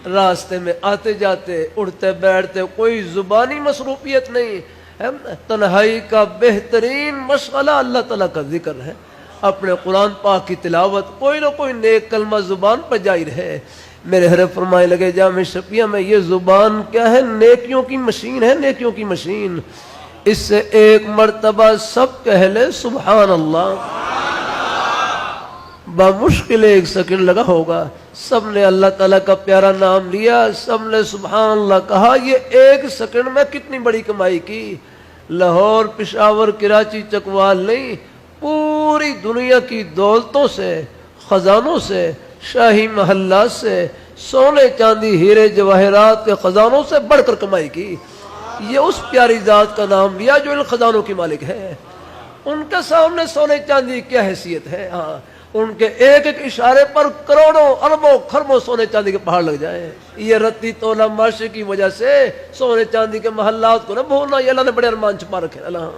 راستے میں آتے جاتے اڑتے بیٹھتے کوئی زبانی مصروفیت نہیں ہے، تنہائی کا بہترین مشغلہ اللہ تعالیٰ کا ذکر ہے، اپنے قرآن پاک کی تلاوت، کوئی نہ کوئی نیک کلمہ زبان پر جاری رہے۔ میرے حضرت فرمائے لگے جامع شفیہ میں یہ زبان کیا ہے؟ نیکیوں کی مشین ہے، نیکیوں کی مشین، اس سے ایک مرتبہ سب کہہ لے سبحان اللہ، بمشکل ایک سیکنڈ لگا ہوگا، سب نے اللہ تعالیٰ کا پیارا نام لیا، سب نے سبحان اللہ کہا، یہ ایک سیکنڈ میں کتنی بڑی کمائی کی۔ لاہور، پشاور، کراچی، چکوال نہیں، پوری دنیا کی دولتوں سے، خزانوں سے، شاہی محلات سے، سونے چاندی ہیرے جواہرات کے خزانوں سے بڑھ کر کمائی کی۔ یہ اس پیاری ذات کا نام لیا جو ان خزانوں کی مالک ہے، ان کے سامنے سونے چاندی کیا حیثیت ہے؟ ہاں، ان کے ایک ایک اشارے پر کروڑوں اربوں خربوں سونے چاندی کے پہاڑ لگ جائیں۔ یہ رتی تولا معاشرے کی وجہ سے سونے چاندی کے محلات کو نہ بھولنا، یہ اللہ نے بڑے ارمان چھپا رکھے۔ اللہ